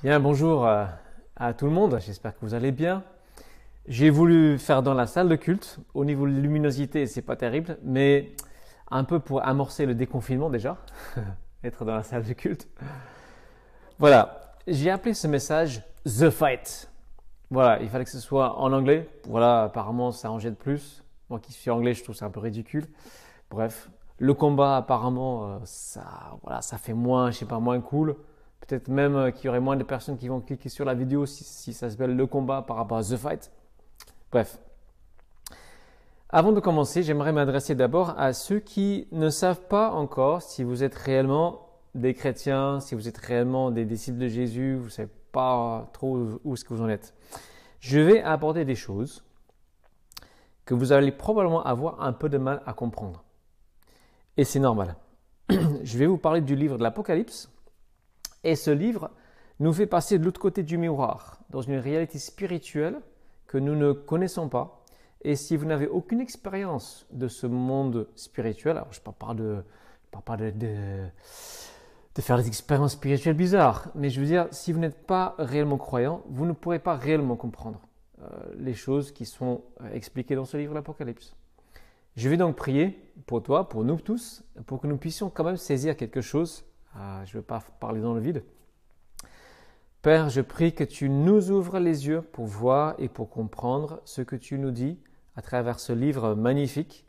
Bien, bonjour à tout le monde, j'espère que vous allez bien. J'ai voulu faire dans la salle de culte. Au niveau de luminosité, c'est pas terrible, mais un peu pour amorcer le déconfinement déjà, être dans la salle de culte. Voilà, j'ai appelé ce message The Fight. Voilà, il fallait que ce soit en anglais. Voilà, apparemment ça en jette plus. Moi qui suis anglais, je trouve ça un peu ridicule. Bref, le combat apparemment, ça fait moins, je sais pas, moins cool. Peut-être même qu'il y aurait moins de personnes qui vont cliquer sur la vidéo si ça s'appelle le combat par rapport à The Fight. Bref. Avant de commencer, j'aimerais m'adresser d'abord à ceux qui ne savent pas encore si vous êtes réellement des chrétiens, si vous êtes réellement des disciples de Jésus, vous ne savez pas trop où est-ce que vous en êtes. Je vais aborder des choses que vous allez probablement avoir un peu de mal à comprendre. Et c'est normal. Je vais vous parler du livre de l'Apocalypse. Et ce livre nous fait passer de l'autre côté du miroir, dans une réalité spirituelle que nous ne connaissons pas. Et si vous n'avez aucune expérience de ce monde spirituel, alors je ne parle pas de faire des expériences spirituelles bizarres, mais je veux dire, si vous n'êtes pas réellement croyant, vous ne pourrez pas réellement comprendre les choses qui sont expliquées dans ce livre de l'Apocalypse. Je vais donc prier pour toi, pour nous tous, pour que nous puissions quand même saisir quelque chose. Je ne veux pas parler dans le vide. Père, je prie que tu nous ouvres les yeux pour voir et pour comprendre ce que tu nous dis à travers ce livre magnifique,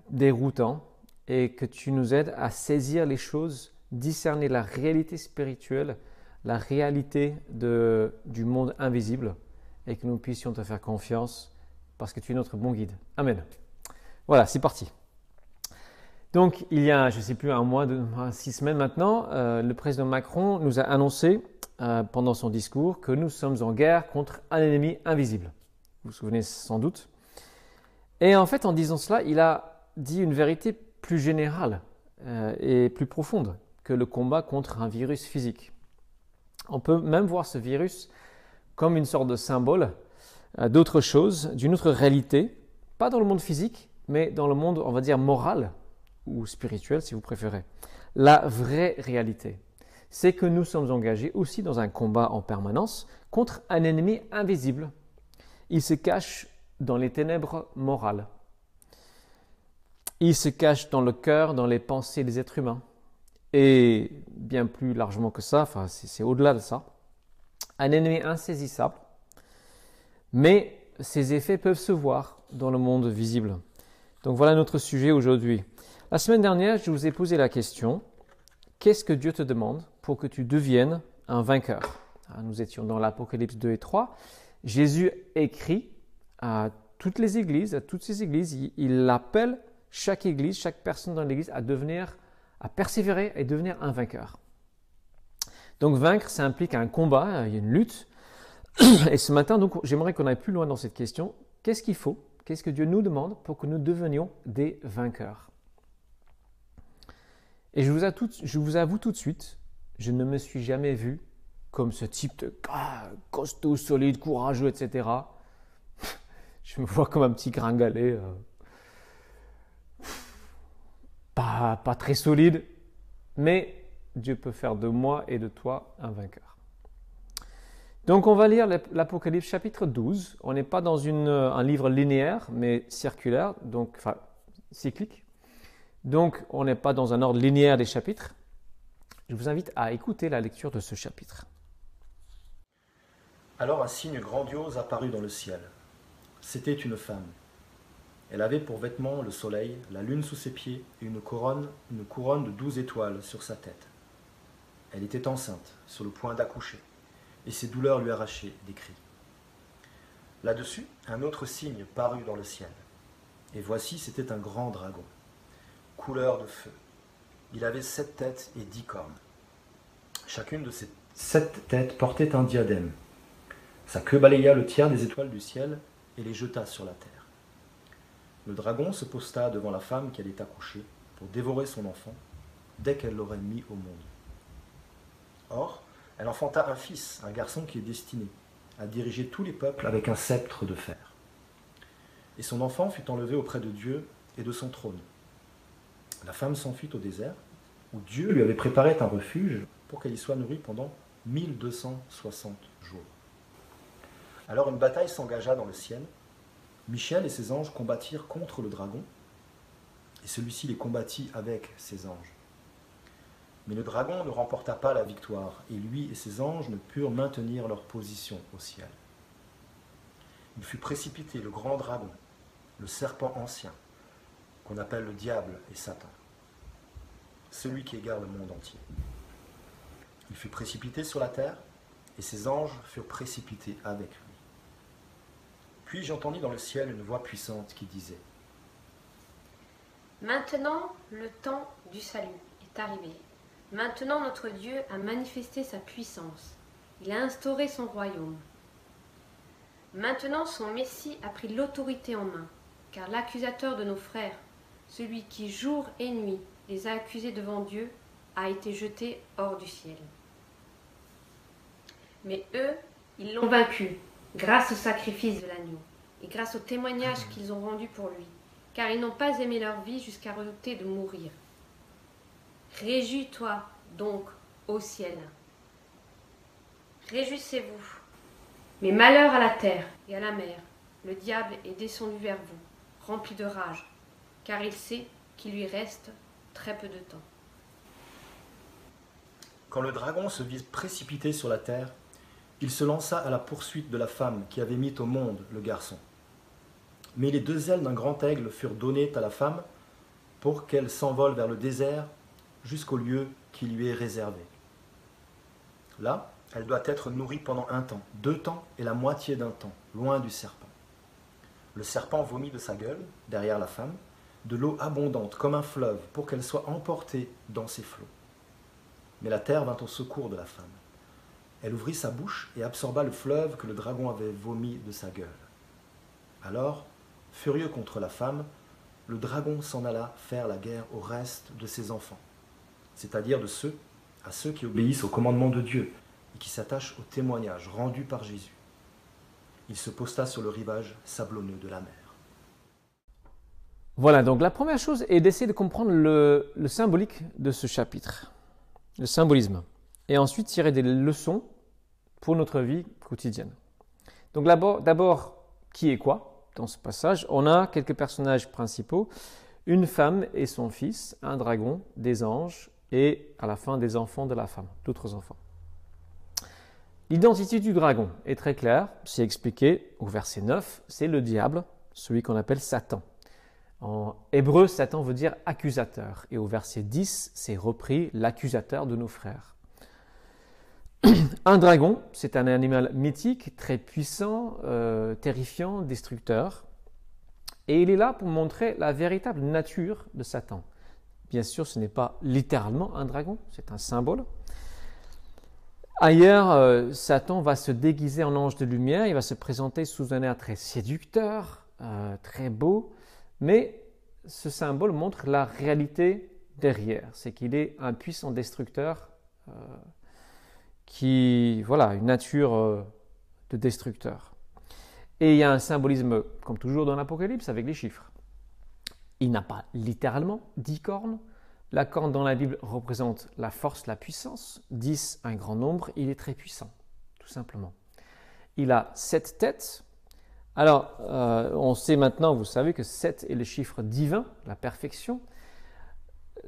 déroutant, et que tu nous aides à saisir les choses, discerner la réalité spirituelle, la réalité du monde invisible, et que nous puissions te faire confiance parce que tu es notre bon guide. Amen. Voilà, c'est parti. Donc, il y a, je ne sais plus, 6 semaines maintenant, le président Macron nous a annoncé pendant son discours que nous sommes en guerre contre un ennemi invisible. Vous vous souvenez sans doute. Et en fait, en disant cela, il a dit une vérité plus générale et plus profonde que le combat contre un virus physique. On peut même voir ce virus comme une sorte de symbole d'autre chose, d'une autre réalité, pas dans le monde physique, mais dans le monde, on va dire, moral, ou spirituel si vous préférez. La vraie réalité, c'est que nous sommes engagés aussi dans un combat en permanence contre un ennemi invisible. Il se cache dans les ténèbres morales. Il se cache dans le cœur, dans les pensées des êtres humains. Et bien plus largement que ça, enfin c'est au-delà de ça, un ennemi insaisissable, mais ses effets peuvent se voir dans le monde visible. Donc voilà notre sujet aujourd'hui. La semaine dernière, je vous ai posé la question, qu'est-ce que Dieu te demande pour que tu deviennes un vainqueur? Nous étions dans l'Apocalypse 2 et 3. Jésus écrit à toutes les églises, à toutes ces églises, il appelle chaque église, chaque personne dans l'église à persévérer et devenir un vainqueur. Donc vaincre, ça implique un combat, il y a une lutte. Et ce matin, donc, j'aimerais qu'on aille plus loin dans cette question. Qu'est-ce qu'il faut? Qu'est-ce que Dieu nous demande pour que nous devenions des vainqueurs? Et je vous avoue tout de suite, je ne me suis jamais vu comme ce type de costaud, solide, courageux, etc. Je me vois comme un petit gringalet, pas très solide, mais Dieu peut faire de moi et de toi un vainqueur. Donc on va lire l'Apocalypse chapitre 12. On n'est pas dans un livre linéaire, mais circulaire, donc cyclique. Donc on n'est pas dans un ordre linéaire des chapitres. Je vous invite à écouter la lecture de ce chapitre. Alors un signe grandiose apparut dans le ciel. C'était une femme. Elle avait pour vêtement le soleil, la lune sous ses pieds et une couronne de 12 étoiles sur sa tête. Elle était enceinte, sur le point d'accoucher, et ses douleurs lui arrachaient des cris. Là-dessus, un autre signe parut dans le ciel. Et voici, c'était un grand dragon, couleur de feu. Il avait 7 têtes et 10 cornes. Chacune de ces 7 têtes portait un diadème. Sa queue balaya le tiers des étoiles du ciel et les jeta sur la terre. Le dragon se posta devant la femme qui allait accoucher pour dévorer son enfant dès qu'elle l'aurait mis au monde. Or, elle enfanta un fils, un garçon qui est destiné à diriger tous les peuples avec un sceptre de fer. Et son enfant fut enlevé auprès de Dieu et de son trône. La femme s'enfuit au désert, où Dieu lui avait préparé un refuge pour qu'elle y soit nourrie pendant 1260 jours. Alors une bataille s'engagea dans le ciel. Michel et ses anges combattirent contre le dragon, et celui-ci les combattit avec ses anges. Mais le dragon ne remporta pas la victoire, et lui et ses anges ne purent maintenir leur position au ciel. Il fut précipité, le grand dragon, le serpent ancien, qu'on appelle le diable et Satan, celui qui égare le monde entier. Il fut précipité sur la terre, et ses anges furent précipités avec lui. Puis j'entendis dans le ciel une voix puissante qui disait : Maintenant, le temps du salut est arrivé. Maintenant, notre Dieu a manifesté sa puissance. Il a instauré son royaume. Maintenant, son Messie a pris l'autorité en main, car l'accusateur de nos frères, celui qui jour et nuit les a accusés devant Dieu, a été jeté hors du ciel. Mais eux, ils l'ont vaincu, grâce au sacrifice de l'agneau, et grâce au témoignage qu'ils ont rendu pour lui, car ils n'ont pas aimé leur vie jusqu'à redouter de mourir. Réjouis-toi donc, ô ciel. Réjouissez-vous. Mais malheur à la terre et à la mer, le diable est descendu vers vous, rempli de rage, car il sait qu'il lui reste très peu de temps. Quand le dragon se vit précipité sur la terre, il se lança à la poursuite de la femme qui avait mis au monde le garçon. Mais les deux ailes d'un grand aigle furent données à la femme pour qu'elle s'envole vers le désert jusqu'au lieu qui lui est réservé. Là, elle doit être nourrie pendant 1 temps, 2 temps et la moitié d'un temps, loin du serpent. Le serpent vomit de sa gueule, derrière la femme, de l'eau abondante comme un fleuve pour qu'elle soit emportée dans ses flots. Mais la terre vint au secours de la femme. Elle ouvrit sa bouche et absorba le fleuve que le dragon avait vomi de sa gueule. Alors, furieux contre la femme, le dragon s'en alla faire la guerre au reste de ses enfants, c'est-à-dire à ceux qui obéissent au commandement de Dieu et qui s'attachent au témoignage rendu par Jésus. Il se posta sur le rivage sablonneux de la mer. Voilà, donc la première chose est d'essayer de comprendre le symbolique de ce chapitre, le symbolisme, et ensuite tirer des leçons pour notre vie quotidienne. Donc d'abord, qui est quoi dans ce passage? On a quelques personnages principaux, une femme et son fils, un dragon, des anges et à la fin des enfants de la femme, d'autres enfants. L'identité du dragon est très claire, c'est expliqué au verset 9, c'est le diable, celui qu'on appelle Satan. En hébreu, Satan veut dire accusateur et au verset 10, c'est repris l'accusateur de nos frères. Un dragon, c'est un animal mythique, très puissant, terrifiant, destructeur. Et il est là pour montrer la véritable nature de Satan. Bien sûr, ce n'est pas littéralement un dragon, c'est un symbole. Ailleurs, Satan va se déguiser en ange de lumière, il va se présenter sous un air très séducteur, très beau, mais ce symbole montre la réalité derrière, c'est qu'il est un puissant destructeur une nature de destructeur. Et il y a un symbolisme, comme toujours dans l'Apocalypse, avec les chiffres. Il n'a pas littéralement 10 cornes. La corne dans la Bible représente la force, la puissance. 10, un grand nombre, il est très puissant, tout simplement. Il a 7 têtes. Alors, on sait maintenant, vous savez que 7 est le chiffre divin, la perfection.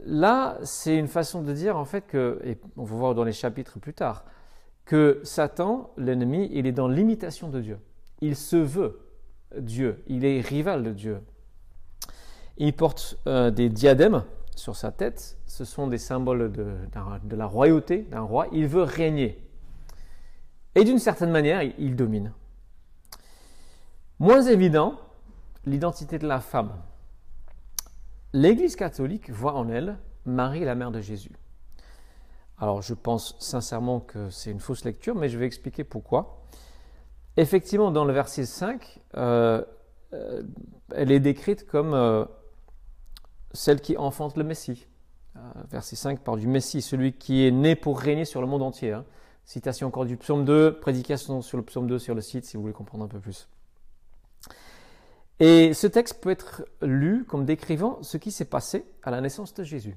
Là, c'est une façon de dire en fait que, et on va voir dans les chapitres plus tard, que Satan, l'ennemi, il est dans l'imitation de Dieu. Il se veut Dieu, il est rival de Dieu. Il porte des diadèmes sur sa tête, ce sont des symboles de la royauté d'un roi. Il veut régner. Et d'une certaine manière, il domine. Moins évident, l'identité de la femme. L'Église catholique voit en elle Marie, la mère de Jésus. Alors, je pense sincèrement que c'est une fausse lecture, mais je vais expliquer pourquoi. Effectivement, dans le verset 5, elle est décrite comme celle qui enfante le Messie. Verset 5 parle du Messie, celui qui est né pour régner sur le monde entier. Citation encore du psaume 2, prédication sur le psaume 2 sur le site, si vous voulez comprendre un peu plus. Et ce texte peut être lu comme décrivant ce qui s'est passé à la naissance de Jésus.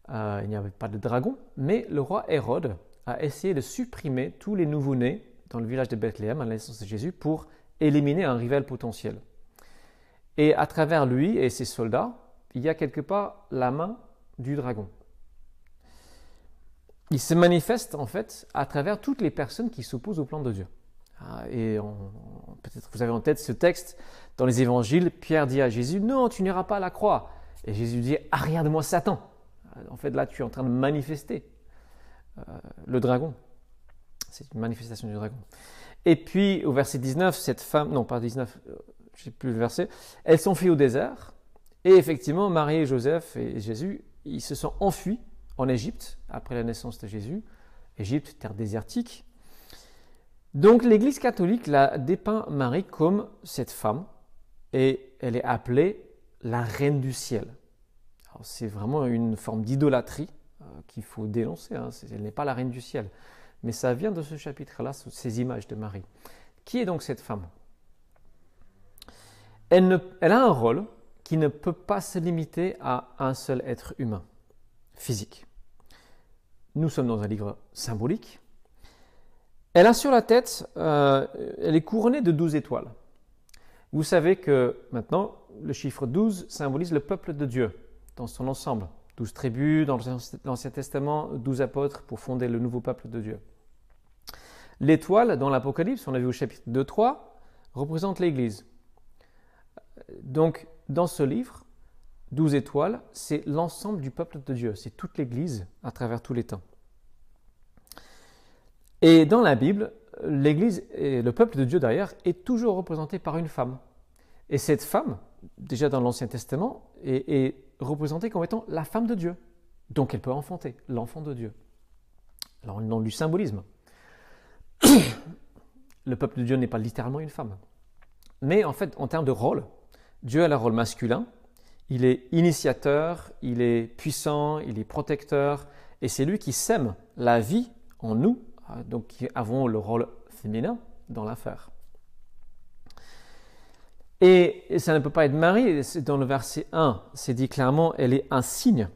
Il n'y avait pas de dragon, mais le roi Hérode a essayé de supprimer tous les nouveau-nés dans le village de Bethléem à la naissance de Jésus pour éliminer un rival potentiel. Et à travers lui et ses soldats, il y a quelque part la main du dragon. Il se manifeste en fait à travers toutes les personnes qui s'opposent au plan de Dieu. Et peut-être vous avez en tête ce texte dans les évangiles, Pierre dit à Jésus, « Non, tu n'iras pas à la croix ». Et Jésus dit, « Arrière de moi Satan ». En fait, là, tu es en train de manifester le dragon. C'est une manifestation du dragon. Et puis, au verset 19, cette femme, non pas 19, je ne sais plus le verset, elles s'enfuient au désert. Et effectivement, Marie et Joseph et Jésus, ils se sont enfuis en Égypte après la naissance de Jésus. Égypte, terre désertique. Donc, l'Église catholique la dépeint Marie comme cette femme et elle est appelée la reine du ciel. Alors, c'est vraiment une forme d'idolâtrie qu'il faut dénoncer. Elle n'est pas la reine du ciel. Mais ça vient de ce chapitre-là, ces images de Marie. Qui est donc cette femme ? Elle a un rôle qui ne peut pas se limiter à un seul être humain, physique. Nous sommes dans un livre symbolique. Elle a sur la tête, elle est couronnée de 12 étoiles. Vous savez que maintenant, le chiffre 12 symbolise le peuple de Dieu dans son ensemble. 12 tribus dans l'Ancien Testament, 12 apôtres pour fonder le nouveau peuple de Dieu. L'étoile, dans l'Apocalypse, on a vu au chapitre 2-3, représente l'Église. Donc, dans ce livre, 12 étoiles, c'est l'ensemble du peuple de Dieu, c'est toute l'Église à travers tous les temps. Et dans la Bible, l'Église et le peuple de Dieu d'ailleurs est toujours représenté par une femme. Et cette femme, déjà dans l'Ancien Testament, est représentée comme étant la femme de Dieu. Donc elle peut enfanter l'enfant de Dieu. Alors le nom du symbolisme. Le peuple de Dieu n'est pas littéralement une femme. Mais en fait, en termes de rôle, Dieu a le rôle masculin. Il est initiateur, il est puissant, il est protecteur. Et c'est lui qui sème la vie en nous, donc qui avons le rôle féminin dans l'affaire. Et ça ne peut pas être Marie. Dans le verset 1, c'est dit clairement, elle est un signe.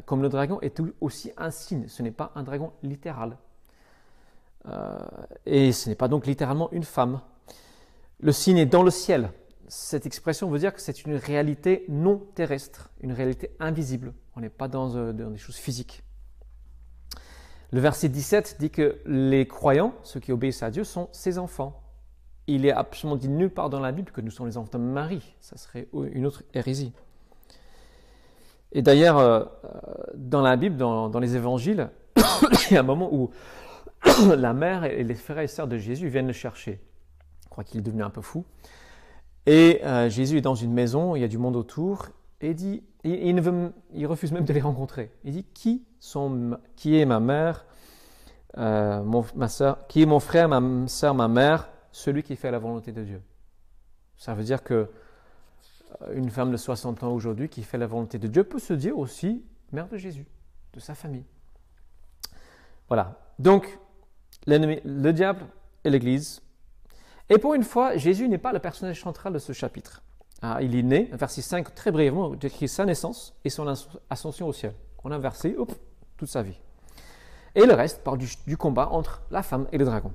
Comme le dragon est aussi un signe. Ce n'est pas un dragon littéral. Et ce n'est pas donc littéralement une femme. Le signe est dans le ciel. Cette expression veut dire que c'est une réalité non terrestre, une réalité invisible. On n'est pas dans des choses physiques. Le verset 17 dit que les croyants, ceux qui obéissent à Dieu, sont ses enfants. Il est absolument dit nulle part dans la Bible que nous sommes les enfants de Marie. Ça serait une autre hérésie. Et d'ailleurs, dans la Bible, dans les évangiles, il y a un moment où la mère et les frères et sœurs de Jésus viennent le chercher. Je crois qu'il est devenu un peu fou. Et Jésus est dans une maison, il y a du monde autour, et il refuse même de les rencontrer. Il dit, qui est ma mère, ma sœur, qui est mon frère, ma sœur, ma mère, celui qui fait la volonté de Dieu. Ça veut dire que une femme de 60 ans aujourd'hui qui fait la volonté de Dieu peut se dire aussi mère de Jésus, de sa famille. Voilà. Donc, l'ennemi, le diable et l'Église. Et pour une fois, Jésus n'est pas le personnage central de ce chapitre. Il est né, verset 5, très brièvement, décrit sa naissance et son ascension au ciel. On a versé, toute sa vie. Et le reste parle du combat entre la femme et le dragon.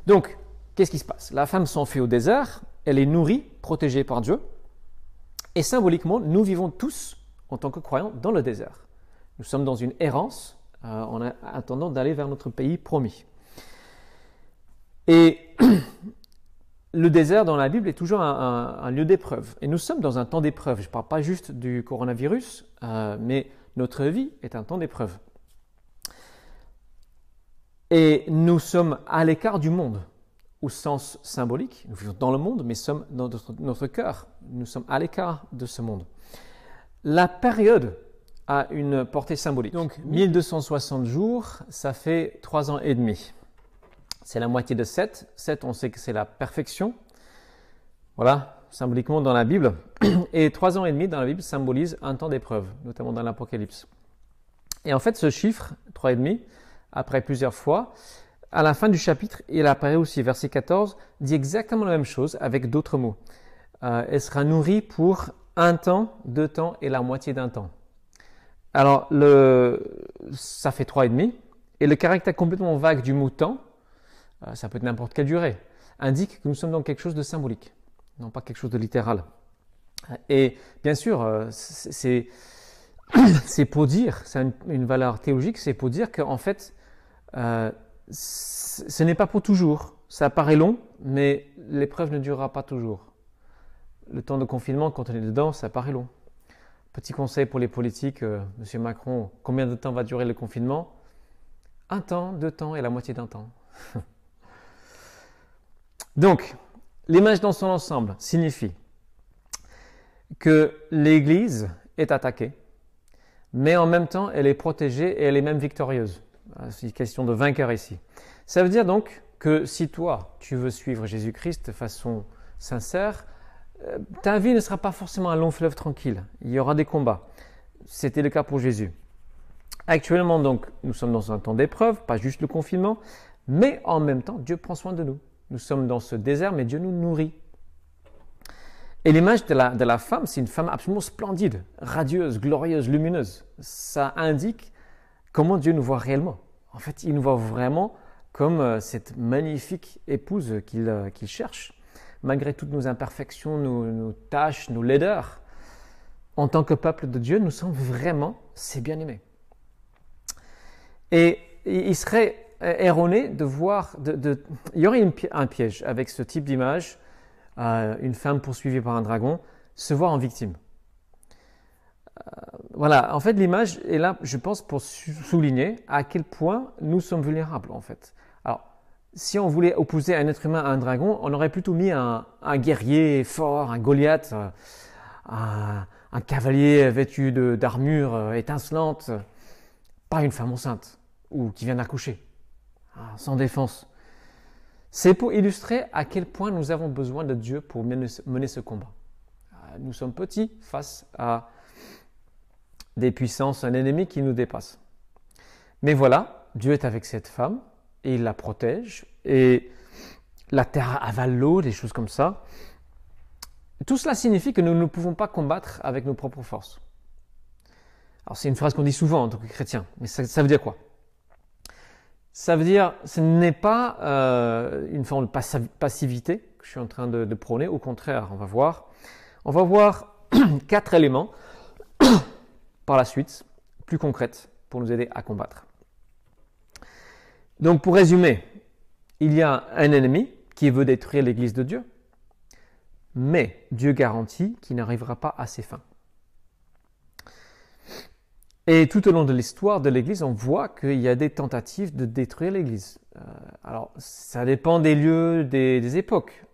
Donc, qu'est-ce qui se passe ? La femme s'enfuit au désert, elle est nourrie, protégée par Dieu. Et symboliquement, nous vivons tous, en tant que croyants, dans le désert. Nous sommes dans une errance, en attendant d'aller vers notre pays promis. Et le désert dans la Bible est toujours un lieu d'épreuve. Et nous sommes dans un temps d'épreuve. Je ne parle pas juste du coronavirus, mais notre vie est un temps d'épreuve. Et nous sommes à l'écart du monde, au sens symbolique. Nous vivons dans le monde, mais sommes dans notre cœur. Nous sommes à l'écart de ce monde. La période a une portée symbolique. Donc, 1260 jours, ça fait 3 ans et demi. C'est la moitié de 7. 7, on sait que c'est la perfection. Voilà, symboliquement dans la Bible. Et 3 ans et demi dans la Bible symbolise un temps d'épreuve, notamment dans l'Apocalypse. Et en fait, ce chiffre, 3 et demi, après plusieurs fois, à la fin du chapitre, il apparaît aussi, verset 14, dit exactement la même chose avec d'autres mots. Elle sera nourrie pour 1 temps, 2 temps et la moitié d'un temps. Alors, ça fait 3 et demi. Et le caractère complètement vague du mot temps, ça peut être n'importe quelle durée, indique que nous sommes dans quelque chose de symbolique, non pas quelque chose de littéral. Et bien sûr, c'est pour dire, c'est une valeur théologique, c'est pour dire qu'en fait, ce n'est pas pour toujours. Ça paraît long, mais l'épreuve ne durera pas toujours. Le temps de confinement, quand on est dedans, ça paraît long. Petit conseil pour les politiques, Monsieur Macron, combien de temps va durer le confinement? 1 temps, 2 temps et la moitié d'un temps. Donc, l'image dans son ensemble signifie que l'Église est attaquée, mais en même temps, elle est protégée et elle est même victorieuse. C'est une question de vainqueur ici. Ça veut dire donc que si toi, tu veux suivre Jésus-Christ de façon sincère, ta vie ne sera pas forcément un long fleuve tranquille. Il y aura des combats. C'était le cas pour Jésus. Actuellement, donc, nous sommes dans un temps d'épreuve, pas juste le confinement, mais en même temps, Dieu prend soin de nous. Nous sommes dans ce désert, mais Dieu nous nourrit. Et l'image de la femme, c'est une femme absolument splendide, radieuse, glorieuse, lumineuse. Ça indique comment Dieu nous voit réellement. En fait, il nous voit vraiment comme cette magnifique épouse qu'il cherche. Malgré toutes nos imperfections, nos tâches, nos laideurs, en tant que peuple de Dieu, nous sommes vraiment ses bien-aimés. Et il serait erroné de voir, il y aurait un piège avec ce type d'image, une femme poursuivie par un dragon, se voir en victime. Voilà, en fait l'image est là, je pense, pour souligner à quel point nous sommes vulnérables en fait. Alors, si on voulait opposer un être humain à un dragon, on aurait plutôt mis un guerrier fort, un Goliath, un cavalier vêtu d'armure étincelante, pas une femme enceinte ou qui vient d'accoucher, sans défense. C'est pour illustrer à quel point nous avons besoin de Dieu pour mener ce combat. Nous sommes petits face à des puissances, un ennemi qui nous dépasse. Mais voilà, Dieu est avec cette femme et il la protège et la terre avale l'eau, des choses comme ça. Tout cela signifie que nous ne pouvons pas combattre avec nos propres forces. Alors c'est une phrase qu'on dit souvent en tant que chrétien, mais ça veut dire quoi? Ça veut dire, ce n'est pas une forme de passivité que je suis en train de prôner, au contraire, on va voir 4 éléments par la suite, plus concrètes, pour nous aider à combattre. Donc pour résumer, il y a un ennemi qui veut détruire l'Église de Dieu, mais Dieu garantit qu'il n'arrivera pas à ses fins. Et tout au long de l'histoire de l'Église, on voit qu'il y a des tentatives de détruire l'Église. Alors, ça dépend des lieux, des époques.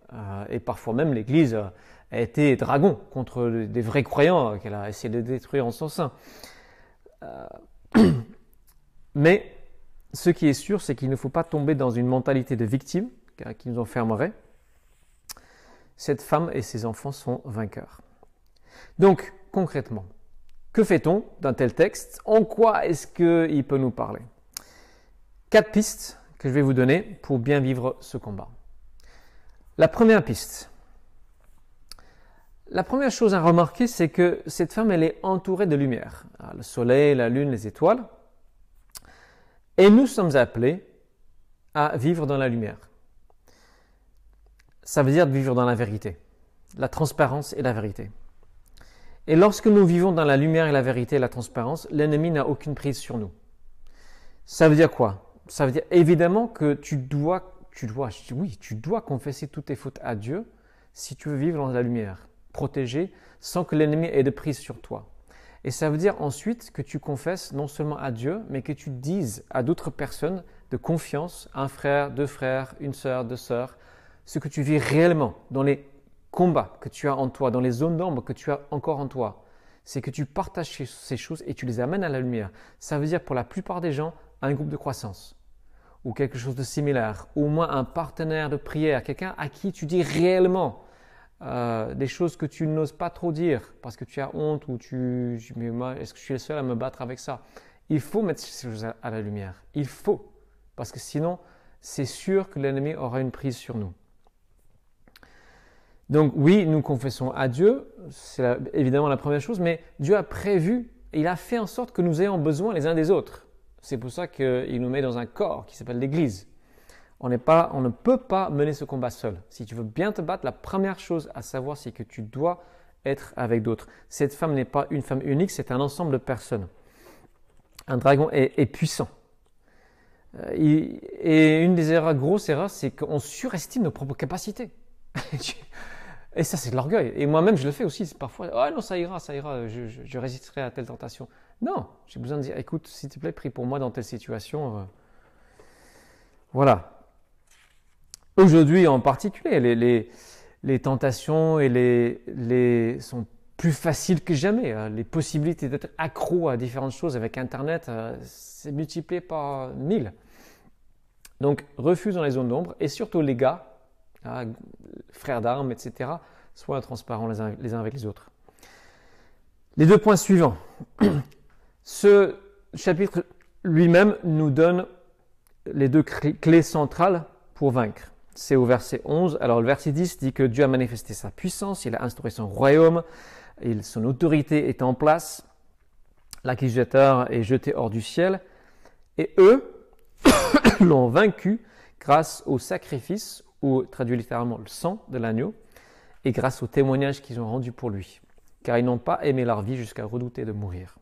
Et parfois même, l'Église a été dragon contre des vrais croyants qu'elle a essayé de détruire en son sein. Mais ce qui est sûr, c'est qu'il ne faut pas tomber dans une mentalité de victime qui nous enfermerait. Cette femme et ses enfants sont vainqueurs. Donc, concrètement, que fait-on d'un tel texte? En quoi est-ce qu'il peut nous parler? 4 pistes que je vais vous donner pour bien vivre ce combat. La première piste. La première chose à remarquer, c'est que cette femme, elle est entourée de lumière. Le soleil, la lune, les étoiles. Et nous sommes appelés à vivre dans la lumière. Ça veut dire de vivre dans la vérité. La transparence et la vérité. Et lorsque nous vivons dans la lumière et la vérité et la transparence, l'ennemi n'a aucune prise sur nous. Ça veut dire quoi? Ça veut dire évidemment que tu dois confesser toutes tes fautes à Dieu si tu veux vivre dans la lumière, protégé, sans que l'ennemi ait de prise sur toi. Et ça veut dire ensuite que tu confesses non seulement à Dieu, mais que tu dises à d'autres personnes de confiance, un frère, 2 frères, une sœur, 2 sœurs, ce que tu vis réellement dans les combats que tu as en toi, dans les zones d'ombre que tu as encore en toi. C'est que tu partages ces choses et tu les amènes à la lumière. Ça veut dire pour la plupart des gens, un groupe de croissance ou quelque chose de similaire, ou au moins un partenaire de prière, quelqu'un à qui tu dis réellement des choses que tu n'oses pas trop dire parce que tu as honte ou mais moi, est-ce que je suis le seul à me battre avec ça? Il faut mettre ces choses à la lumière. Il faut. Parce que sinon, c'est sûr que l'ennemi aura une prise sur nous. Donc oui, nous confessons à Dieu, c'est évidemment la première chose, mais Dieu a prévu, il a fait en sorte que nous ayons besoin les uns des autres. C'est pour ça qu'il nous met dans un corps qui s'appelle l'Église. On ne peut pas mener ce combat seul. Si tu veux bien te battre, la première chose à savoir, c'est que tu dois être avec d'autres. Cette femme n'est pas une femme unique, c'est un ensemble de personnes. Un dragon est puissant. Et une des grosses erreurs, c'est qu'on surestime nos propres capacités. Et ça, c'est de l'orgueil. Et moi-même, je le fais aussi parfois. « Ah non, ça ira, je résisterai à telle tentation. » Non, j'ai besoin de dire « Écoute, s'il te plaît, prie pour moi dans telle situation. Voilà. Aujourd'hui, en particulier, les tentations sont plus faciles que jamais. Les possibilités d'être accro à différentes choses avec Internet, c'est multiplié par 1000. Donc, refuse dans les zones d'ombre. Et surtout, les gars, frères d'armes, etc., soyez transparents les uns avec les autres. Les 2 points suivants. Ce chapitre lui-même nous donne les 2 clés centrales pour vaincre. C'est au verset 11. Alors le verset 10 dit que Dieu a manifesté sa puissance, il a instauré son royaume, son autorité est en place, l'accusateur est jeté hors du ciel, et eux l'ont vaincu grâce au sacrifice, ou traduit littéralement le sang de l'agneau, et grâce au témoignage qu'ils ont rendu pour lui, car ils n'ont pas aimé leur vie jusqu'à redouter de mourir.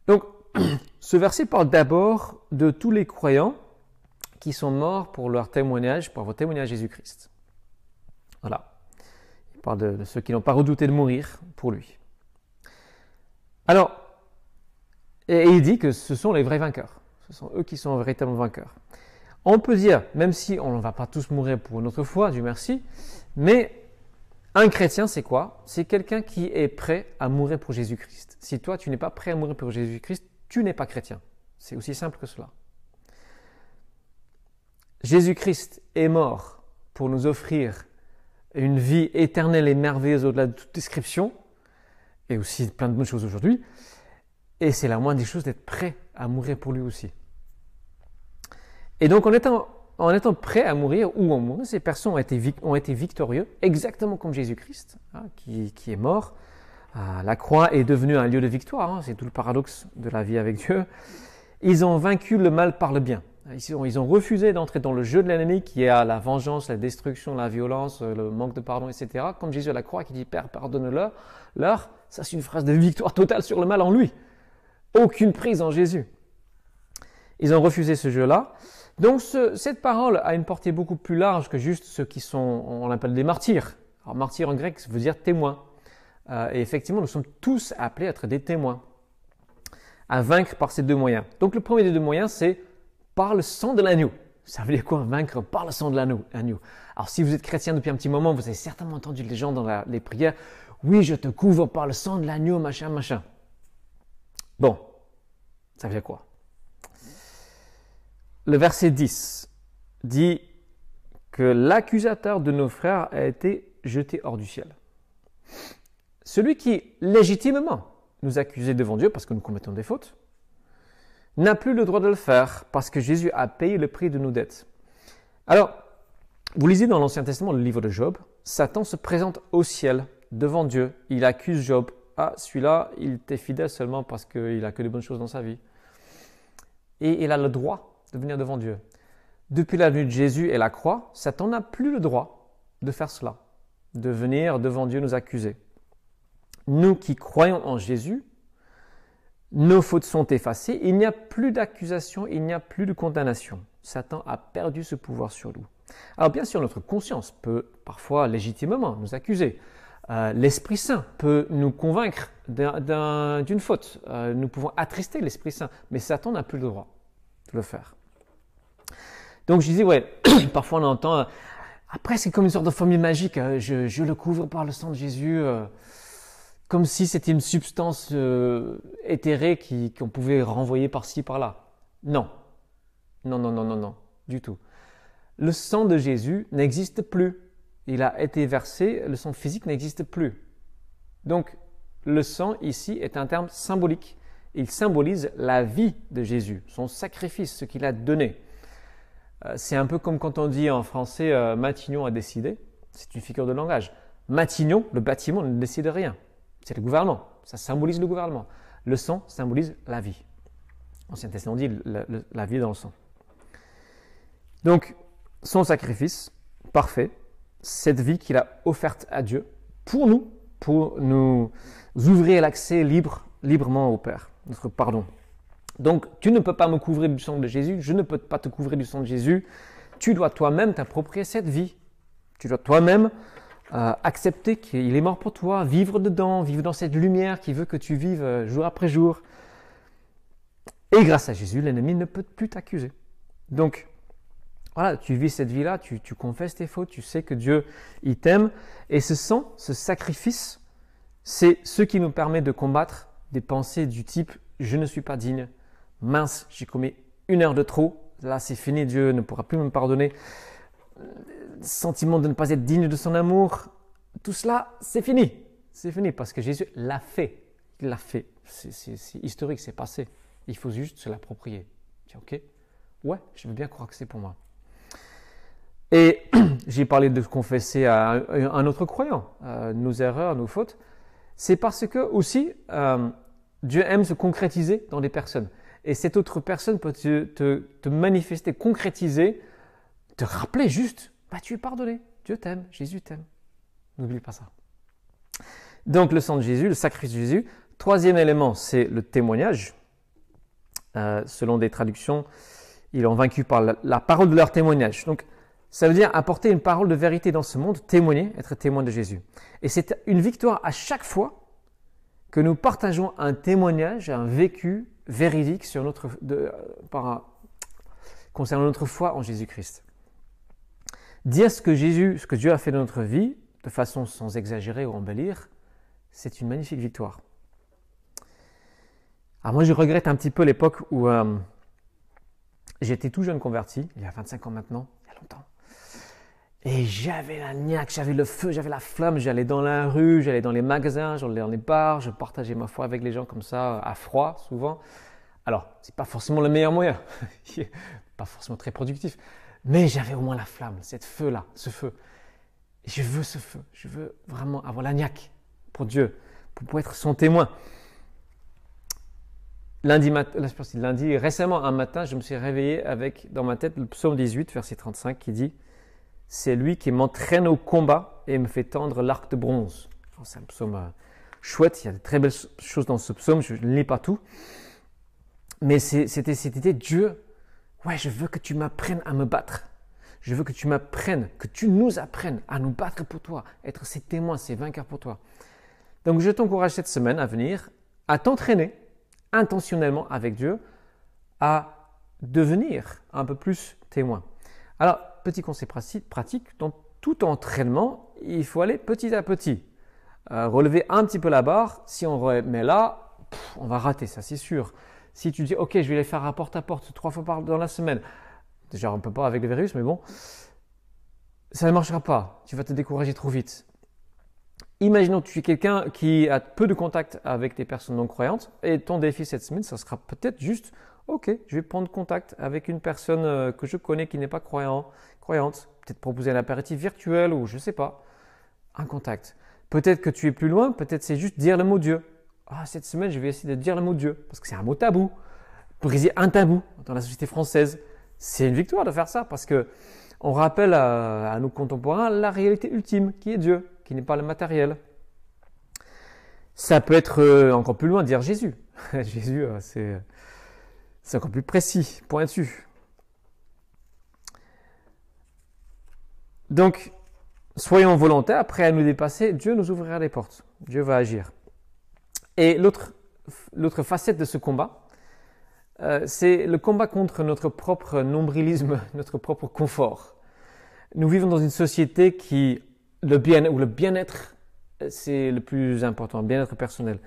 Donc, ce verset parle d'abord de tous les croyants qui sont morts pour leur témoignage, pour avoir témoigné à Jésus-Christ. Voilà. Il parle de ceux qui n'ont pas redouté de mourir pour lui. Alors, et il dit que ce sont les vrais vainqueurs. Ce sont eux qui sont véritablement vainqueurs. On peut dire, même si on ne va pas tous mourir pour notre foi, Dieu merci, mais un chrétien, c'est quoi? C'est quelqu'un qui est prêt à mourir pour Jésus-Christ. Si toi, tu n'es pas prêt à mourir pour Jésus-Christ, tu n'es pas chrétien. C'est aussi simple que cela. Jésus-Christ est mort pour nous offrir une vie éternelle et merveilleuse au-delà de toute description, et aussi plein de bonnes choses aujourd'hui. Et c'est la moindre des choses d'être prêt à mourir pour lui aussi. Et donc, en étant prêt à mourir ou en mourir, ces personnes ont été victorieux, exactement comme Jésus-Christ, qui est mort. La croix est devenue un lieu de victoire. C'est tout le paradoxe de la vie avec Dieu. Ils ont vaincu le mal par le bien. Ils ont refusé d'entrer dans le jeu de l'ennemi qui est la vengeance, la destruction, la violence, le manque de pardon, etc. Comme Jésus à la croix qui dit « Père, pardonne-leur ». Ça c'est une phrase de victoire totale sur le mal en lui. Aucune prise en Jésus. Ils ont refusé ce jeu-là. Donc cette parole a une portée beaucoup plus large que juste ceux qui sont, on l'appelle des martyrs. Alors martyr en grec, ça veut dire témoin. Et effectivement, nous sommes tous appelés à être des témoins, à vaincre par ces 2 moyens. Donc le premier des 2 moyens, c'est par le sang de l'agneau. Ça veut dire quoi, vaincre par le sang de l'agneau? Alors si vous êtes chrétien depuis un petit moment, vous avez certainement entendu les gens dans les prières, oui, je te couvre par le sang de l'agneau, machin, machin. Bon, ça veut dire quoi? Le verset 10 dit que l'accusateur de nos frères a été jeté hors du ciel. Celui qui légitimement nous accusait devant Dieu parce que nous commettons des fautes, n'a plus le droit de le faire parce que Jésus a payé le prix de nos dettes. Alors, vous lisez dans l'Ancien Testament le livre de Job, Satan se présente au ciel devant Dieu, il accuse Job. Ah, celui-là, il t'est fidèle seulement parce qu'il n'a que de bonnes choses dans sa vie. Et il a le droit de venir devant Dieu. Depuis la venue de Jésus et la croix, Satan n'a plus le droit de faire cela, de venir devant Dieu nous accuser. Nous qui croyons en Jésus, nos fautes sont effacées, il n'y a plus d'accusation, il n'y a plus de condamnation. Satan a perdu ce pouvoir sur nous. Alors bien sûr, notre conscience peut parfois légitimement nous accuser. L'Esprit Saint peut nous convaincre d'une faute. Nous pouvons attrister l'Esprit Saint, mais Satan n'a plus le droit de le faire. Donc je disais, parfois on entend, après c'est comme une sorte de formule magique, je le couvre par le sang de Jésus, comme si c'était une substance éthérée qu'on pouvait renvoyer par-ci, par-là. Non, du tout. Le sang de Jésus n'existe plus. Il a été versé, le sang physique n'existe plus. Donc, le sang ici est un terme symbolique. Il symbolise la vie de Jésus, son sacrifice, ce qu'il a donné. C'est un peu comme quand on dit en français « Matignon a décidé ». C'est une figure de langage. Matignon, le bâtiment, ne décide rien. C'est le gouvernement. Ça symbolise le gouvernement. Le sang symbolise la vie. Ancien Testament dit la vie dans le sang. Donc, son sacrifice, parfait, cette vie qu'il a offerte à Dieu, pour nous ouvrir l'accès librement au Père, notre pardon. Donc, tu ne peux pas me couvrir du sang de Jésus, je ne peux pas te couvrir du sang de Jésus, tu dois toi-même t'approprier cette vie. Tu dois toi-même accepter qu'il est mort pour toi, vivre dedans, vivre dans cette lumière qui veut que tu vives jour après jour. Et grâce à Jésus, l'ennemi ne peut plus t'accuser. Donc, voilà, tu vis cette vie-là, tu confesses tes fautes, tu sais que Dieu, il t'aime. Et ce sang, ce sacrifice, c'est ce qui nous permet de combattre des pensées du type « je ne suis pas digne »,« mince, j'ai commis 1 heure de trop, là c'est fini, Dieu ne pourra plus me pardonner », sentiment de ne pas être digne de son amour, tout cela, c'est fini. C'est fini parce que Jésus l'a fait. Il l'a fait. C'est historique, c'est passé. Il faut juste se l'approprier. Ok, ouais, je veux bien croire que c'est pour moi. Et j'ai parlé de confesser à un autre croyant nos erreurs, nos fautes. C'est parce que aussi, Dieu aime se concrétiser dans des personnes. Et cette autre personne peut te manifester, concrétiser, te rappeler juste, bah, tu es pardonné, Dieu t'aime, Jésus t'aime. N'oublie pas ça. Donc le sang de Jésus, le sacrifice de Jésus. Troisième élément, c'est le témoignage. Selon des traductions, ils ont vaincu par la parole de leur témoignage. Donc ça veut dire apporter une parole de vérité dans ce monde, témoigner, être témoin de Jésus. Et c'est une victoire à chaque fois que nous partageons un témoignage, un vécu véridique concernant notre foi en Jésus-Christ. Dire ce que Dieu a fait dans notre vie, de façon sans exagérer ou embellir, c'est une magnifique victoire. Alors moi, je regrette un petit peu l'époque où j'étais tout jeune converti, il y a 25 ans maintenant, il y a longtemps. Et j'avais la niaque, j'avais le feu, j'avais la flamme, j'allais dans la rue, j'allais dans les magasins, j'allais dans les bars, je partageais ma foi avec les gens comme ça, à froid souvent. Alors, c'est pas forcément le meilleur moyen, pas forcément très productif, mais j'avais au moins la flamme, ce feu. Et je veux ce feu, je veux vraiment avoir la niaque pour Dieu, pour être son témoin. Récemment un matin, je me suis réveillé avec dans ma tête le psaume 18, verset 35 qui dit « C'est lui qui m'entraîne au combat et me fait tendre l'arc de bronze ». C'est un psaume chouette, il y a de très belles choses dans ce psaume, je ne lis pas tout. Mais c'était cette idée, Dieu, ouais, je veux que tu m'apprennes à me battre. Je veux que tu m'apprennes, que tu nous apprennes à nous battre pour toi, être ces témoins, ces vainqueurs pour toi. Donc je t'encourage cette semaine à venir, à t'entraîner intentionnellement avec Dieu, à devenir un peu plus témoin. Alors, petit conseil pratique, dans tout entraînement, il faut aller petit à petit. Relever un petit peu la barre, si on remet là, on va rater, ça c'est sûr. Si tu dis, ok, je vais les faire à porte 3 fois dans la semaine, déjà on ne peut pas avec le virus, mais bon, ça ne marchera pas, tu vas te décourager trop vite. Imaginons que tu es quelqu'un qui a peu de contact avec des personnes non croyantes et ton défi cette semaine, ça sera peut-être juste, ok, je vais prendre contact avec une personne que je connais qui n'est pas croyante, peut-être proposer un apéritif virtuel ou je ne sais pas, un contact. Peut-être que tu es plus loin, peut-être c'est juste dire le mot Dieu. Ah, cette semaine, je vais essayer de dire le mot Dieu parce que c'est un mot tabou. Briser un tabou dans la société française, c'est une victoire de faire ça parce que on rappelle à nos contemporains la réalité ultime qui est Dieu, qui n'est pas le matériel. Ça peut être encore plus loin, dire Jésus. Jésus, c'est encore plus précis, pointu. Donc, soyons volontaires, prêts à nous dépasser, Dieu nous ouvrira les portes. Dieu va agir. Et l'autre facette de ce combat, c'est le combat contre notre propre nombrilisme, notre propre confort. Nous vivons dans une société qui, le bien-être, c'est le plus important, le bien-être personnel.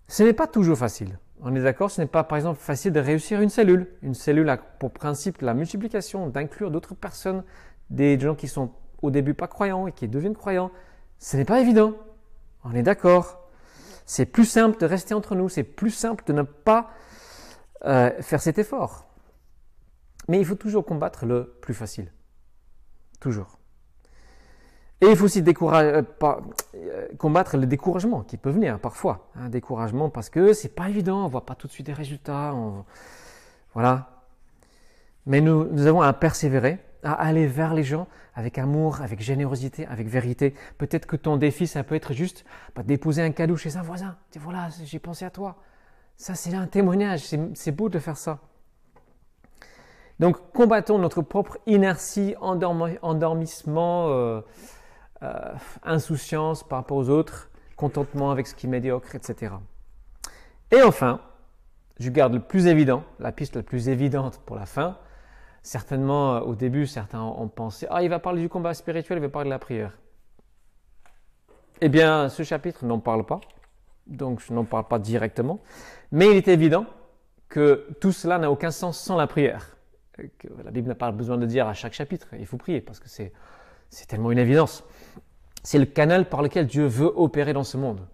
Ce n'est pas toujours facile. On est d'accord, ce n'est pas par exemple facile de réussir une cellule. Une cellule a pour principe la multiplication, d'inclure d'autres personnes, des gens qui sont au début pas croyants et qui deviennent croyants. Ce n'est pas évident. On est d'accord. C'est plus simple de rester entre nous, c'est plus simple de ne pas faire cet effort. Mais il faut toujours combattre le plus facile. Toujours. Et il faut aussi combattre le découragement qui peut venir parfois. Un découragement parce que c'est pas évident, on ne voit pas tout de suite des résultats. Voilà. Mais nous avons à persévérer, à aller vers les gens avec amour, avec générosité, avec vérité. Peut-être que ton défi, ça peut être juste déposer un cadeau chez un voisin. Dis voilà, j'ai pensé à toi. Ça, c'est un témoignage. C'est beau de faire ça. Donc, combattons notre propre inertie, endormissement, insouciance par rapport aux autres, contentement avec ce qui est médiocre, etc. Et enfin, je garde le plus évident, la piste la plus évidente pour la fin. Certainement, au début, certains ont pensé « Ah, il va parler du combat spirituel, il va parler de la prière. » Eh bien, ce chapitre n'en parle pas, donc je n'en parle pas directement. Mais il est évident que tout cela n'a aucun sens sans la prière. Que la Bible n'a pas besoin de dire à chaque chapitre, il faut prier, parce que c'est tellement une évidence. C'est le canal par lequel Dieu veut opérer dans ce monde.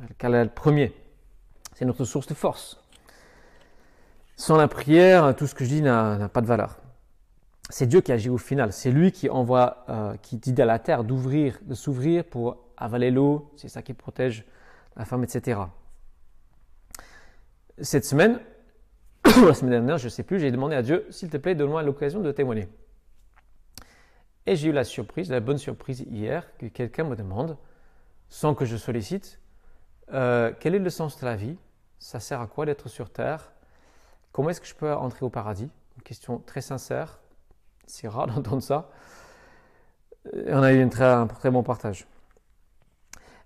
Le canal premier. C'est notre source de force. Sans la prière, tout ce que je dis n'a pas de valeur. C'est Dieu qui agit au final. C'est lui qui envoie, qui dit à la terre de s'ouvrir pour avaler l'eau. C'est ça qui protège la femme, etc. Cette semaine, la semaine dernière, je ne sais plus, j'ai demandé à Dieu, s'il te plaît, donne-moi l'occasion de témoigner. Et j'ai eu la bonne surprise hier, que quelqu'un me demande, sans que je sollicite, quel est le sens de la vie? Ça sert à quoi d'être sur terre? Comment est-ce que je peux entrer au paradis? Une question très sincère. C'est rare d'entendre ça. On a eu un très bon partage.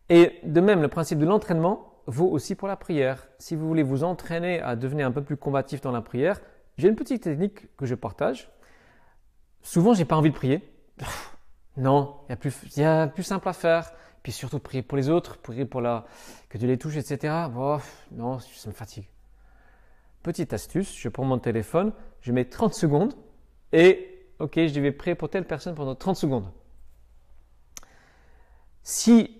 Et de même, le principe de l'entraînement vaut aussi pour la prière. Si vous voulez vous entraîner à devenir un peu plus combatif dans la prière, j'ai une petite technique que je partage. Souvent, je n'ai pas envie de prier. Non, il y a plus simple à faire. Puis surtout, prier pour les autres, prier pour que Dieu les touche, etc. Oh, non, ça me fatigue. Petite astuce, je prends mon téléphone, je mets 30 secondes et ok, je vais prier pour telle personne pendant 30 secondes. Si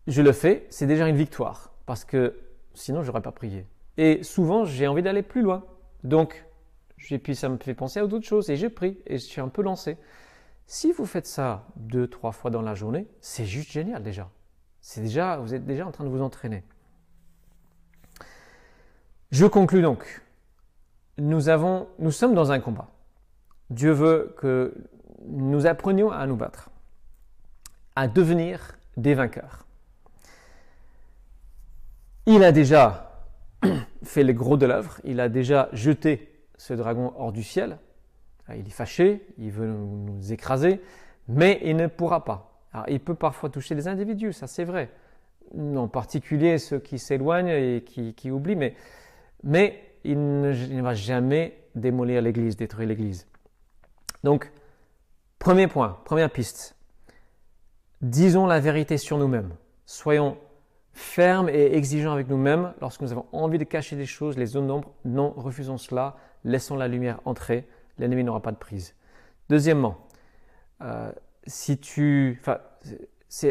je le fais, c'est déjà une victoire parce que sinon, je n'aurais pas prié. Et souvent, j'ai envie d'aller plus loin. Donc, puis ça me fait penser à d'autres choses et je prie et je suis un peu lancé. Si vous faites ça 2-3 fois dans la journée, c'est juste génial déjà. Vous êtes déjà en train de vous entraîner. Je conclus donc. Nous sommes dans un combat. Dieu veut que nous apprenions à nous battre, à devenir des vainqueurs. Il a déjà fait le gros de l'œuvre. Il a déjà jeté ce dragon hors du ciel. Il est fâché, il veut nous écraser, mais il ne pourra pas. Alors, il peut parfois toucher des individus, ça c'est vrai. En particulier ceux qui s'éloignent et qui oublient, mais il ne va jamais démolir l'Église, détruire l'Église. Donc, premier point, première piste. Disons la vérité sur nous-mêmes. Soyons fermes et exigeants avec nous-mêmes. Lorsque nous avons envie de cacher des choses, les zones d'ombre, non, refusons cela. Laissons la lumière entrer. L'ennemi n'aura pas de prise. Deuxièmement, c'est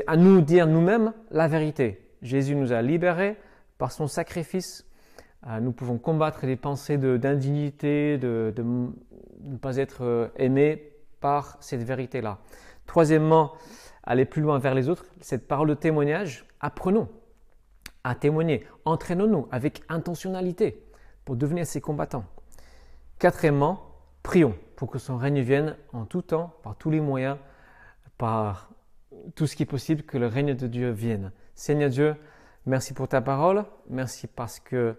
à nous dire nous-mêmes la vérité. Jésus nous a libérés par son sacrifice. Nous pouvons combattre les pensées d'indignité, de ne pas être aimés par cette vérité-là. Troisièmement, aller plus loin vers les autres, cette parole de témoignage, apprenons à témoigner, entraînons-nous avec intentionnalité pour devenir ces combattants. Quatrièmement, prions pour que son règne vienne en tout temps, par tous les moyens, par tout ce qui est possible, que le règne de Dieu vienne. Seigneur Dieu, merci pour ta parole, merci parce que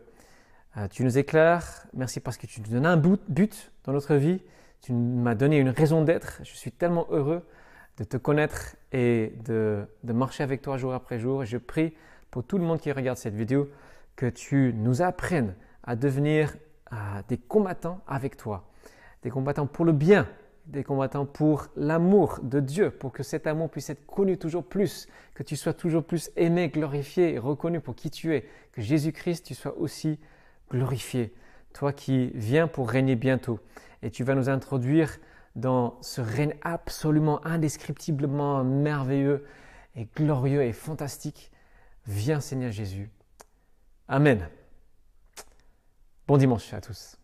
tu nous éclaires, merci parce que tu nous donnes un but dans notre vie, tu m'as donné une raison d'être. Je suis tellement heureux de te connaître et de marcher avec toi jour après jour. Et je prie pour tout le monde qui regarde cette vidéo que tu nous apprennes à devenir des combattants avec toi, des combattants pour le bien, des combattants pour l'amour de Dieu, pour que cet amour puisse être connu toujours plus, que tu sois toujours plus aimé, glorifié et reconnu pour qui tu es, que Jésus-Christ, tu sois aussi glorifié, toi qui viens pour régner bientôt. Et tu vas nous introduire dans ce règne absolument indescriptiblement merveilleux et glorieux et fantastique. Viens Seigneur Jésus. Amen. Bon dimanche à tous.